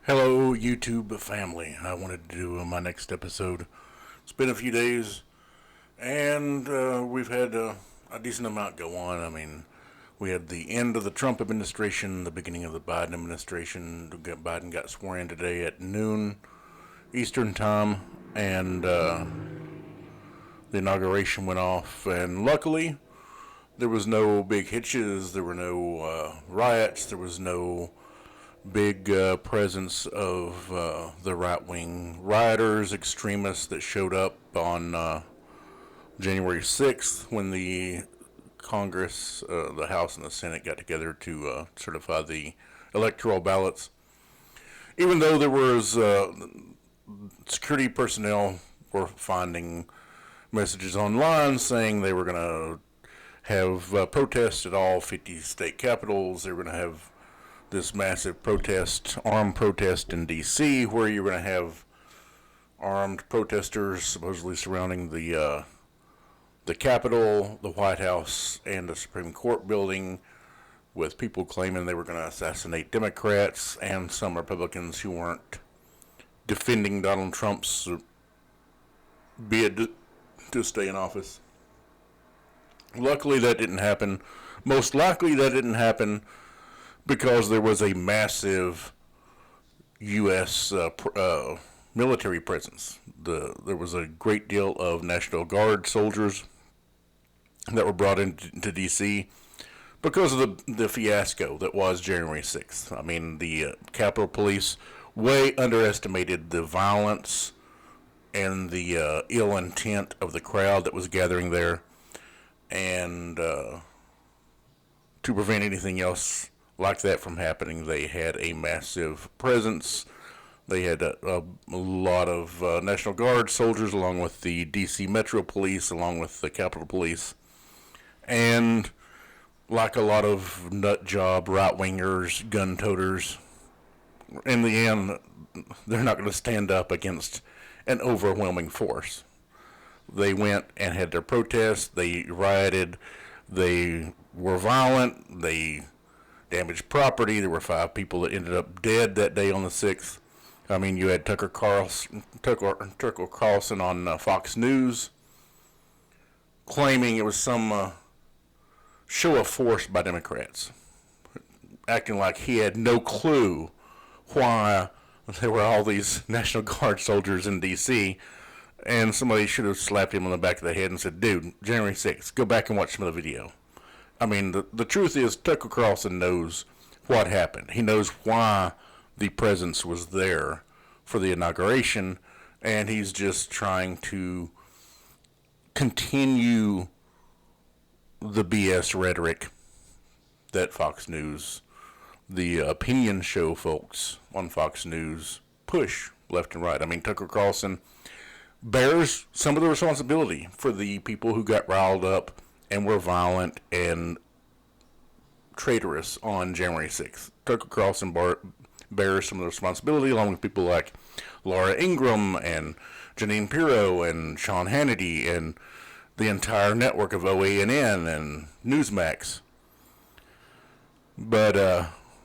Hello, YouTube family. I wanted to do my next episode. It's been a few days, and we've had a decent amount go on. I mean, we had the end of the Trump administration, the beginning of the Biden administration. Biden got sworn in today at noon Eastern time, and the inauguration went off. And luckily, there was no big hitches. There were no riots. There was no big presence of the right-wing rioters, extremists that showed up on January 6th when the Congress, the House and the Senate got together to certify the electoral ballots. Even though there was security personnel were finding messages online saying they were going to have protests at all 50 state capitals. They were going to have this massive protest, armed protest in D.C., where you're going to have armed protesters supposedly surrounding the Capitol, the White House, and the Supreme Court building, with people claiming they were going to assassinate Democrats and some Republicans who weren't defending Donald Trump's bid to stay in office. Luckily, that didn't happen. Most likely, that didn't happen because there was a massive U.S. Military presence. There was a great deal of National Guard soldiers that were brought into D.C. because of the fiasco that was January 6th. I mean, the Capitol Police way underestimated the violence and the ill intent of the crowd that was gathering there. And to prevent anything else like that from happening, they had a massive presence. They had a lot of National Guard soldiers, along with the D.C. Metro Police, along with the Capitol Police. And like a lot of nut job right-wingers, gun-toters, in the end, they're not going to stand up against an overwhelming force. They went and had their protests. They rioted. They were violent. They damaged property. There were 5 people that ended up dead that day on the 6th. I mean, you had Tucker Carlson on Fox News claiming it was some show of force by Democrats, acting like he had no clue why there were all these National Guard soldiers in D.C., and somebody should have slapped him on the back of the head and said, dude, January 6th, go back and watch some of the video. I mean, the truth is, Tucker Carlson knows what happened. He knows why the presence was there for the inauguration, and he's just trying to continue the BS rhetoric that Fox News, the opinion show folks on Fox News, push left and right. I mean, Tucker Carlson bears some of the responsibility for the people who got riled up and were violent and traitorous on January 6th. Tucker Carlson bears some of the responsibility, along with people like Laura Ingraham and Janine Pirro and Sean Hannity and the entire network of OANN and Newsmax. But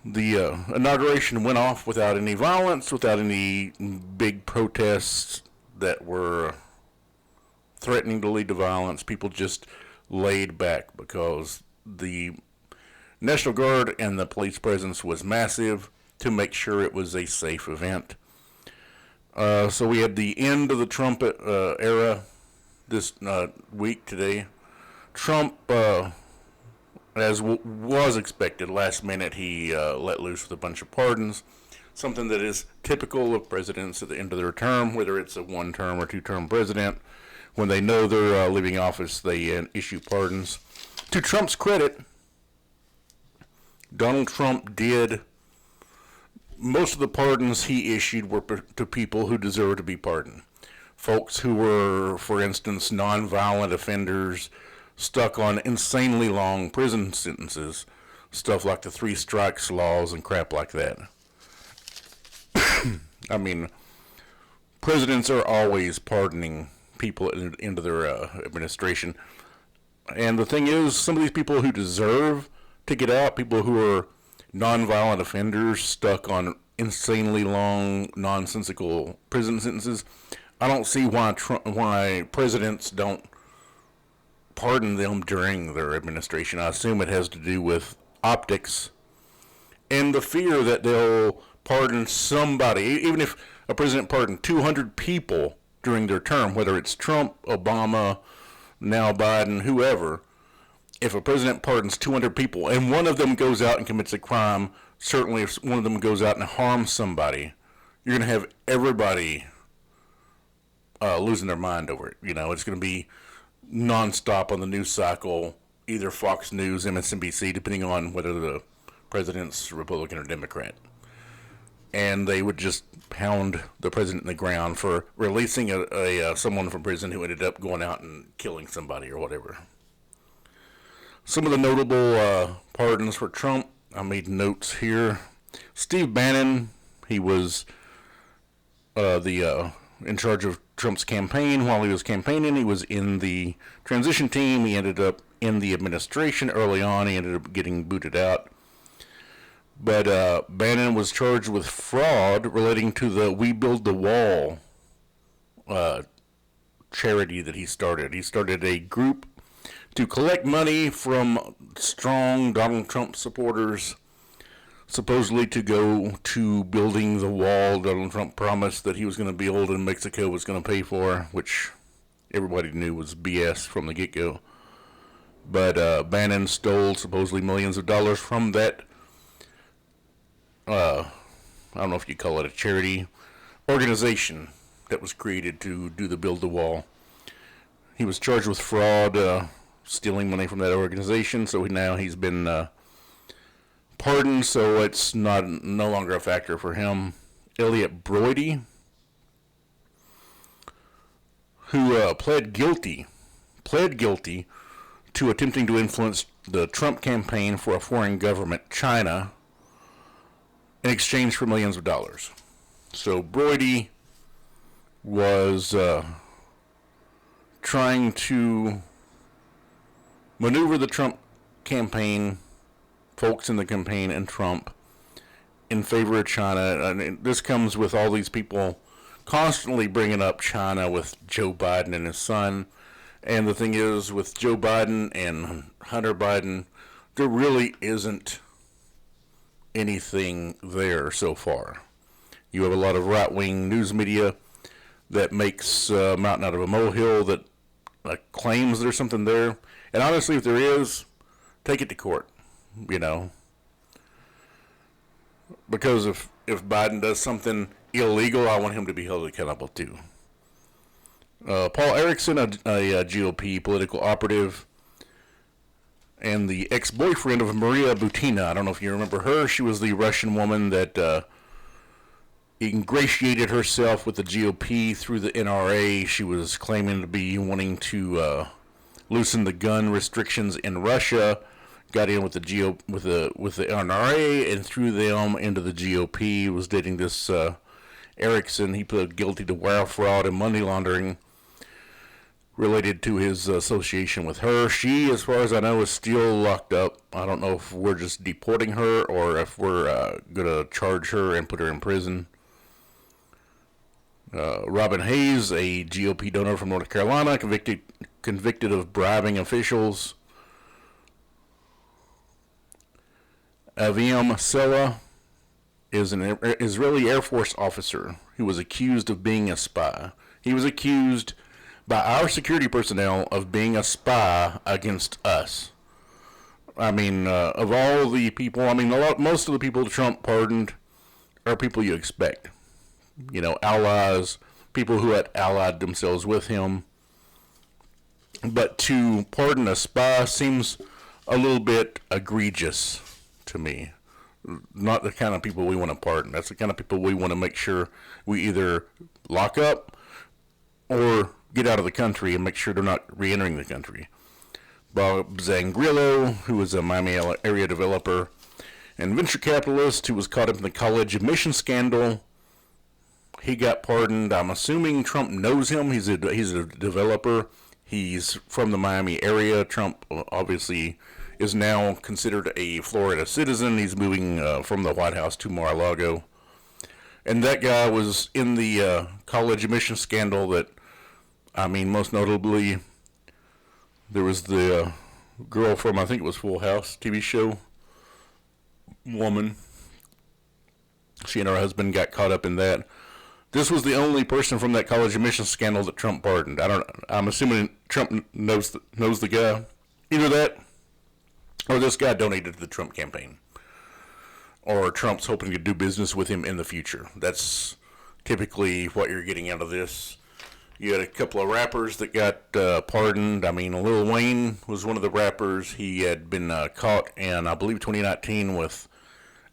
the inauguration went off without any violence, without any big protests that were threatening to lead to violence. People just laid back because the National Guard and the police presence was massive to make sure it was a safe event. So we had the end of the Trump era this week today. Trump, as was expected, last minute he let loose with a bunch of pardons. Something that is typical of presidents at the end of their term, whether it's a one-term or two-term president. When they know they're leaving office, they issue pardons. To Trump's credit, Donald Trump did most of the pardons he issued were to people who deserve to be pardoned. Folks who were, for instance, nonviolent offenders stuck on insanely long prison sentences, stuff like the 3 strikes laws and crap like that. I mean, presidents are always pardoning people into their administration. And the thing is, some of these people who deserve to get out, people who are nonviolent offenders stuck on insanely long, nonsensical prison sentences. I don't see why presidents don't pardon them during their administration. I assume it has to do with optics and the fear that they'll pardon somebody, even if a president pardoned 200 people during their term, whether it's Trump, Obama, now Biden, whoever. If a president pardons 200 people and one of them goes out and commits a crime, certainly if one of them goes out and harms somebody, you're going to have everybody losing their mind over it. You know, it's going to be nonstop on the news cycle, either Fox News, MSNBC, depending on whether the president's Republican or Democrat. And they would just pound the president in the ground for releasing someone from prison who ended up going out and killing somebody or whatever. Some of the notable pardons for Trump, I made notes here. Steve Bannon, he was in charge of Trump's campaign. While he was campaigning, he was in the transition team. He ended up in the administration early on. He ended up getting booted out. But Bannon was charged with fraud relating to the We Build the Wall charity that he started. He started a group to collect money from strong Donald Trump supporters, supposedly to go to building the wall Donald Trump promised that he was going to build and Mexico was going to pay for, which everybody knew was BS from the get-go. But Bannon stole supposedly millions of dollars from that, I don't know if you call it a charity, organization that was created to do the Build the Wall. He was charged with fraud, stealing money from that organization, so now he's been pardoned, so it's no longer a factor for him. Elliot Broidy, who pled guilty to attempting to influence the Trump campaign for a foreign government, China, in exchange for millions of dollars. So Broidy was trying to maneuver the Trump campaign, folks in the campaign, and Trump in favor of China. And this comes with all these people constantly bringing up China with Joe Biden and his son. And the thing is, with Joe Biden and Hunter Biden, there really isn't anything there so far. You have a lot of right-wing news media that makes a mountain out of a molehill, that claims there's something there. And honestly, if there is, take it to court, you know. Because if Biden does something illegal, I want him to be held accountable too. Paul Erickson, a GOP political operative, and the ex-boyfriend of Maria Butina. I don't know if you remember her. She was the Russian woman that ingratiated herself with the GOP through the NRA. She was claiming to be wanting to loosen the gun restrictions in Russia. Got in with the NRA and threw them into the GOP. Was dating this Erickson. He pled guilty to wire fraud and money laundering related to his association with her. She, as far as I know, is still locked up. I don't know if we're just deporting her or if we're going to charge her and put her in prison. Robin Hayes, a GOP donor from North Carolina, convicted of bribing officials. Aviam Sela is an Israeli Air Force officer who was accused of being a spy. He was accused by our security personnel of being a spy against us. I mean, of all the people, most of the people Trump pardoned are people you expect. You know, allies, people who had allied themselves with him. But to pardon a spy seems a little bit egregious to me. Not the kind of people we want to pardon. That's the kind of people we want to make sure we either lock up or get out of the country and make sure they're not re-entering the country. Bob Zangrillo, who was a Miami area developer and venture capitalist who was caught up in the college admission scandal, he got pardoned. I'm assuming Trump knows him. He's a developer. He's from the Miami area. Trump obviously is now considered a Florida citizen. He's moving from the White House to Mar-a-Lago. And that guy was in the college admission scandal that, I mean, most notably, there was the girl from, I think it was Full House TV show, woman. She and her husband got caught up in that. This was the only person from that college admission scandal that Trump pardoned. I'm assuming Trump knows the guy. Either that, or this guy donated to the Trump campaign, or Trump's hoping to do business with him in the future. That's typically what you're getting out of this. You had a couple of rappers that got pardoned. I mean, Lil Wayne was one of the rappers. He had been caught in, I believe, 2019 with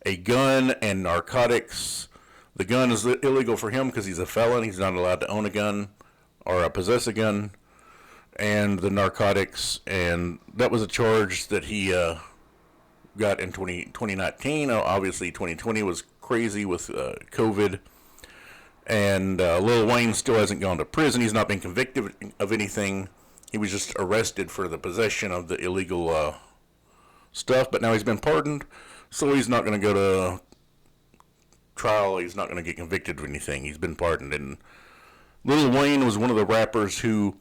a gun and narcotics. The gun is illegal for him because he's a felon. He's not allowed to own a gun or possess a gun. And the narcotics, and that was a charge that he got in 2019. Obviously, 2020 was crazy with COVID. And Lil Wayne still hasn't gone to prison. He's not been convicted of anything. He was just arrested for the possession of the illegal stuff. But now he's been pardoned, so he's not going to go to trial. He's not going to get convicted of anything. He's been pardoned. And Lil Wayne was one of the rappers who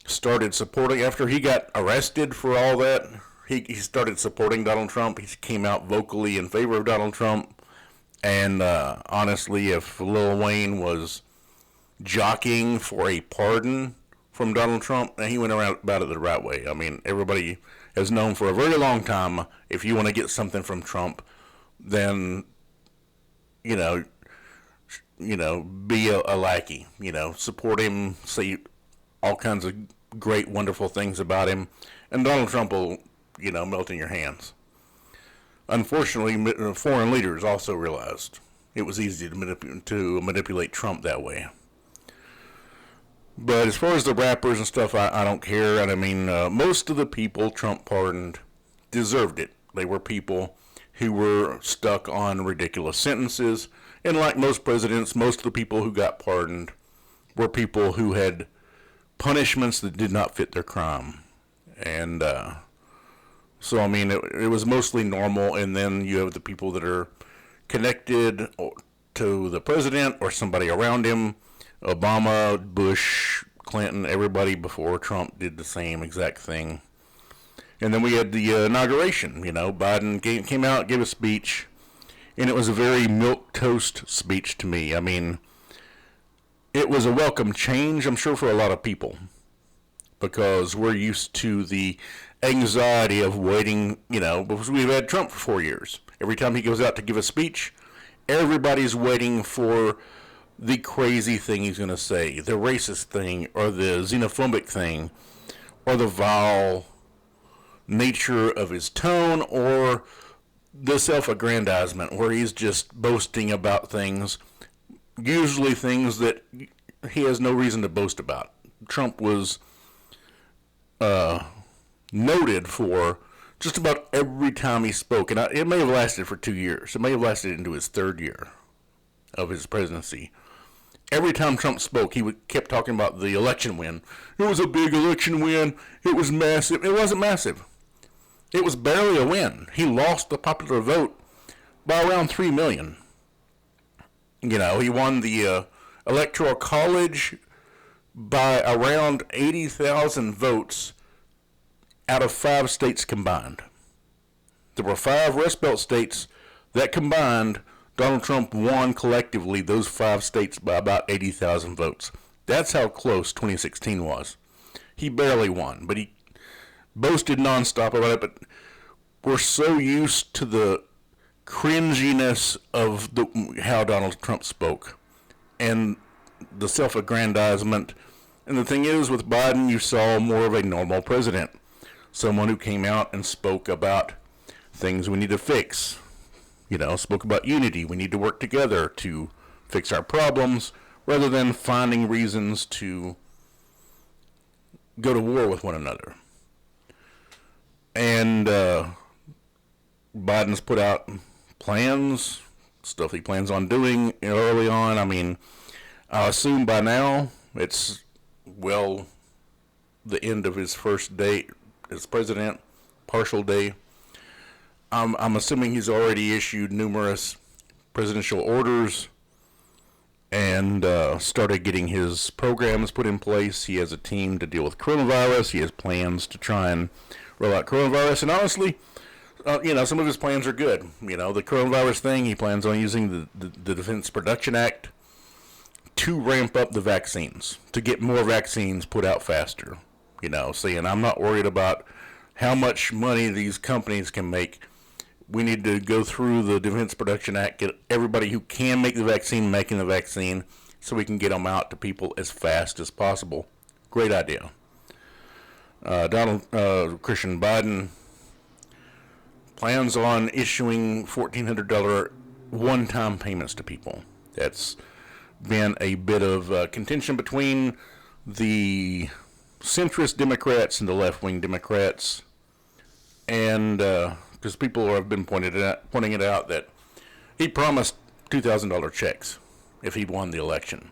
started supporting, after he got arrested for all that, he started supporting Donald Trump. He came out vocally in favor of Donald Trump. And honestly, if Lil Wayne was jockeying for a pardon from Donald Trump, he went around about it the right way. I mean, everybody has known for a very long time, if you want to get something from Trump, then, you know, be a lackey. Support him, say all kinds of great, wonderful things about him, and Donald Trump will, melt in your hands. Unfortunately, foreign leaders also realized it was easy to manipulate Trump that way. But as far as the rappers and stuff, I don't care. And I mean, most of the people Trump pardoned deserved it. They were people who were stuck on ridiculous sentences. And like most presidents, most of the people who got pardoned were people who had punishments that did not fit their crime. And so, I mean, it was mostly normal. And then you have the people that are connected to the president or somebody around him. Obama, Bush, Clinton, everybody before Trump did the same exact thing. And then we had the inauguration. Biden came out, gave a speech, and it was a very milquetoast speech to me. I mean, it was a welcome change, I'm sure, for a lot of people, because we're used to the anxiety of waiting, because we've had Trump for 4 years. Every time he goes out to give a speech, everybody's waiting for the crazy thing he's going to say, the racist thing, or the xenophobic thing, or the vile nature of his tone, or the self-aggrandizement, where he's just boasting about things, usually things that he has no reason to boast about. Trump was noted for just about every time he spoke, and it may have lasted for 2 years. It may have lasted into his third year of his presidency. Every time Trump spoke, he kept talking about the election win. It was a big election win. It was massive. It wasn't massive. It was barely a win. He lost the popular vote by around 3 million. He won the Electoral College by around 80,000 votes out of 5 states combined. There were 5 Rust Belt states that combined. Donald Trump won collectively those 5 states by about 80,000 votes. That's how close 2016 was. He barely won, but he boasted nonstop about it. But we're so used to the cringiness of how Donald Trump spoke and the self-aggrandizement. And the thing is, with Biden, you saw more of a normal president. Someone who came out and spoke about things we need to fix. Spoke about unity. We need to work together to fix our problems rather than finding reasons to go to war with one another. And Biden's put out plans, stuff he plans on doing early on. I mean, I assume by now it's, the end of his first day as president, partial day. I'm assuming he's already issued numerous presidential orders and started getting his programs put in place. He has a team to deal with coronavirus. He has plans to try and roll out coronavirus. And honestly, some of his plans are good. The coronavirus thing, he plans on using the Defense Production Act to ramp up the vaccines, to get more vaccines put out faster. Saying, I'm not worried about how much money these companies can make. We need to go through the Defense Production Act, get everybody who can make the vaccine making the vaccine, so we can get them out to people as fast as possible. Great idea. Christian Biden plans on issuing $1,400 one-time payments to people. That's been a bit of contention between the centrist Democrats and the left-wing Democrats, and because people have been pointing it out that he promised $2,000 checks if he won the election.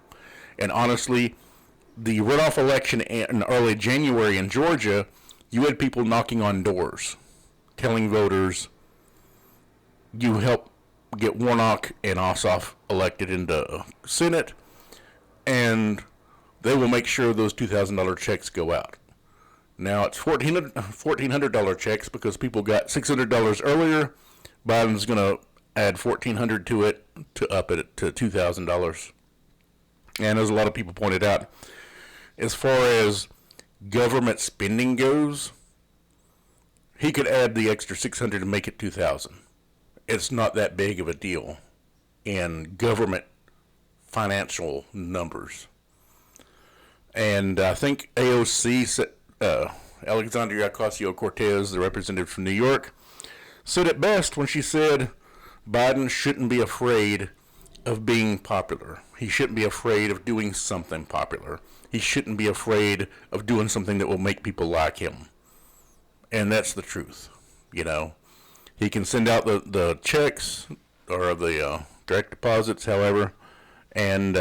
And honestly, the runoff election in early January in Georgia, you had people knocking on doors, telling voters, you help get Warnock and Ossoff elected into Senate, and they will make sure those $2,000 checks go out. Now it's $1,400 checks because people got $600 earlier. Biden's going to add $1,400 to it to up it to $2,000. And as a lot of people pointed out, as far as government spending goes, he could add the extra $600 to make it $2,000. It's not that big of a deal in government financial numbers. And I think AOC, Alexandria Ocasio-Cortez, the representative from New York, said it best when she said Biden shouldn't be afraid of being popular. He shouldn't be afraid of doing something popular. He shouldn't be afraid of doing something that will make people like him. And that's the truth. He can send out the checks or the direct deposits, however, and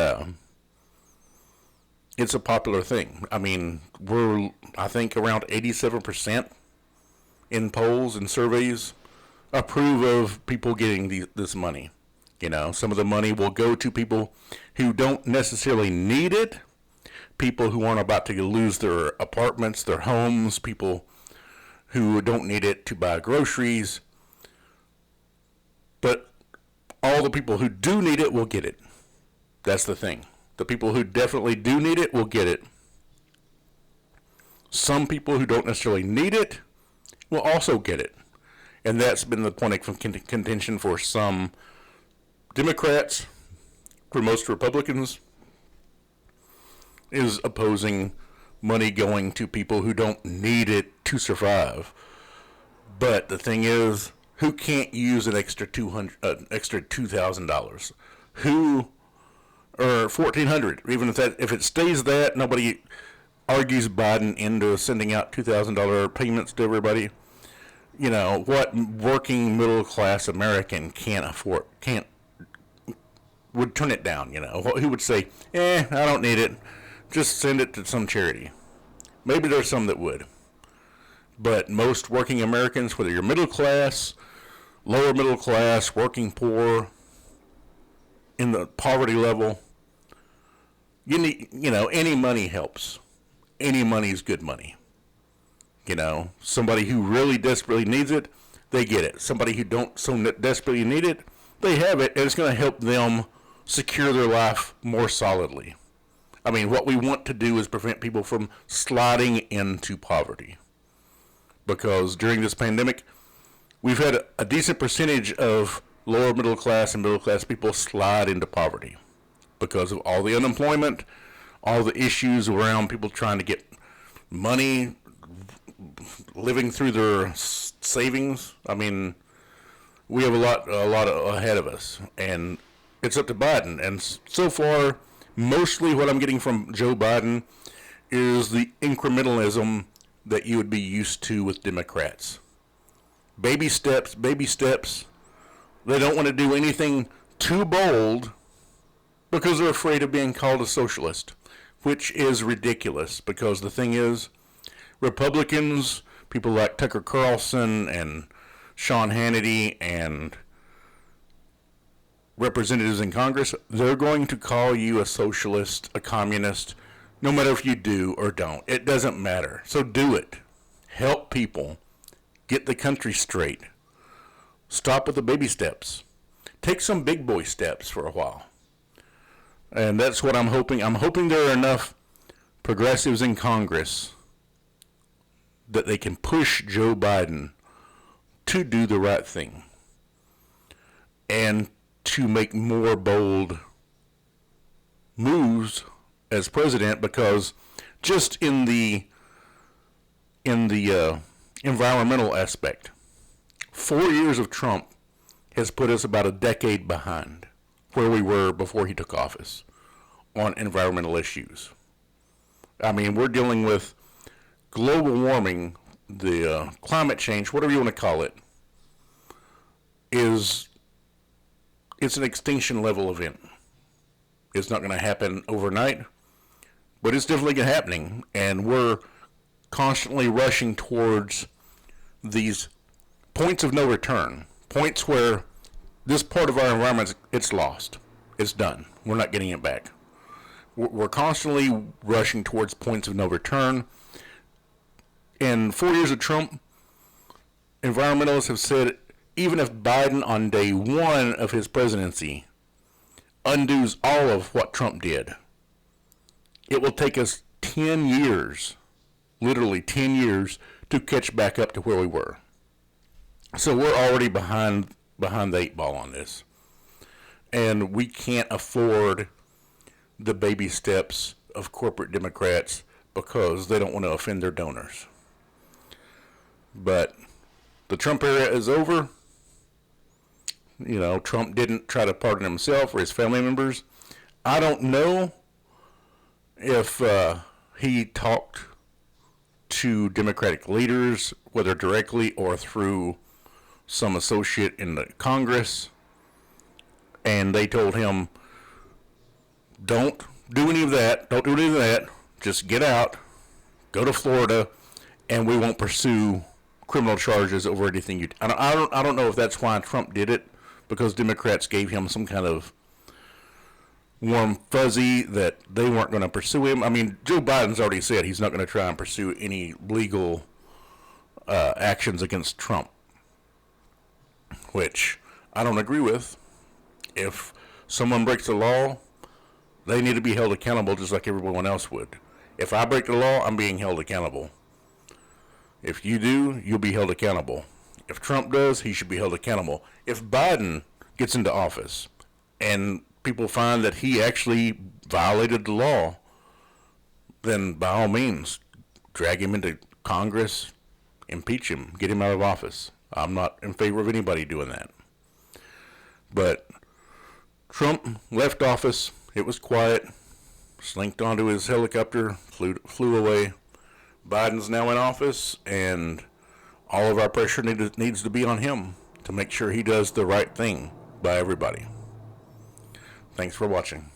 it's a popular thing. I mean, I think around 87% in polls and surveys approve of people getting this money. Some of the money will go to people who don't necessarily need it, people who aren't about to lose their apartments, their homes, people who don't need it to buy groceries. But all the people who do need it will get it. That's the thing. The people who definitely do need it will get it. Some people who don't necessarily need it will also get it. And that's been the point of contention for some Democrats, for most Republicans, is opposing money going to people who don't need it to survive. But the thing is, who can't use an extra $2,000? Who, or $1,400? Even if it stays that, nobody argues Biden into sending out $2,000 payments to everybody. What working middle class American would turn it down? Who would say, I don't need it, just send it to some charity? Maybe there's some that would. But most working Americans, whether you're middle class, lower middle class, working poor, in the poverty level, you need, any money helps. Any money is good money. Somebody who really desperately needs it, they get it. Somebody who don't so desperately need it, they have it, and it's going to help them secure their life more solidly. I mean, what we want to do is prevent people from sliding into poverty. Because during this pandemic, we've had a decent percentage of lower middle class and middle class people slide into poverty because of all the unemployment, all the issues around people trying to get money, living through their savings. I mean, we have a lot ahead of us, and it's up to Biden. And so far, mostly what I'm getting from Joe Biden is the incrementalism that you would be used to with Democrats. Baby steps, baby steps. They don't want to do anything too bold because they're afraid of being called a socialist, which is ridiculous, because the thing is, Republicans, people like Tucker Carlson and Sean Hannity and representatives in Congress, they're going to call you a socialist, a communist, no matter if you do or don't. It doesn't matter. So do it. Help people. Get the country straight. Stop with the baby steps. Take some big boy steps for a while. And that's what I'm hoping. I'm hoping there are enough progressives in Congress that they can push Joe Biden to do the right thing and to make more bold moves as president, because just in the environmental aspect, 4 years of Trump has put us about a decade behind where we were before he took office on environmental issues. I mean, we're dealing with global warming, the climate change, whatever you want to call it, it's an extinction level event. It's not going to happen overnight, but it's definitely happening, and we're constantly rushing towards these points of no return, points where this part of our environment, it's lost. It's done. We're not getting it back. We're constantly rushing towards points of no return. In 4 years of Trump, environmentalists have said even if Biden on day one of his presidency undoes all of what Trump did, it will take us 10 years, literally 10 years, to catch back up to where we were. So we're already behind the eight ball on this. And we can't afford the baby steps of corporate Democrats because they don't want to offend their donors. But the Trump era is over. You know, Trump didn't try to pardon himself or his family members. I don't know if he talked to Democratic leaders, whether directly or through some associate in the Congress, and they told him, don't do any of that, just get out, go to Florida, and we won't pursue criminal charges over anything you... I don't know if that's why Trump did it, because Democrats gave him some kind of warm fuzzy that they weren't going to pursue him. I mean, Joe Biden's already said he's not going to try and pursue any legal actions against Trump, which I don't agree with. If someone breaks the law, they need to be held accountable just like everyone else would. If I break the law, I'm being held accountable. If you do, you'll be held accountable. If Trump does, he should be held accountable. If Biden gets into office and people find that he actually violated the law, then by all means, drag him into Congress, impeach him, get him out of office. I'm not in favor of anybody doing that. But Trump left office. It was quiet. Slinked onto his helicopter, flew away. Biden's now in office, and all of our pressure needs to be on him to make sure he does the right thing by everybody. Thanks for watching.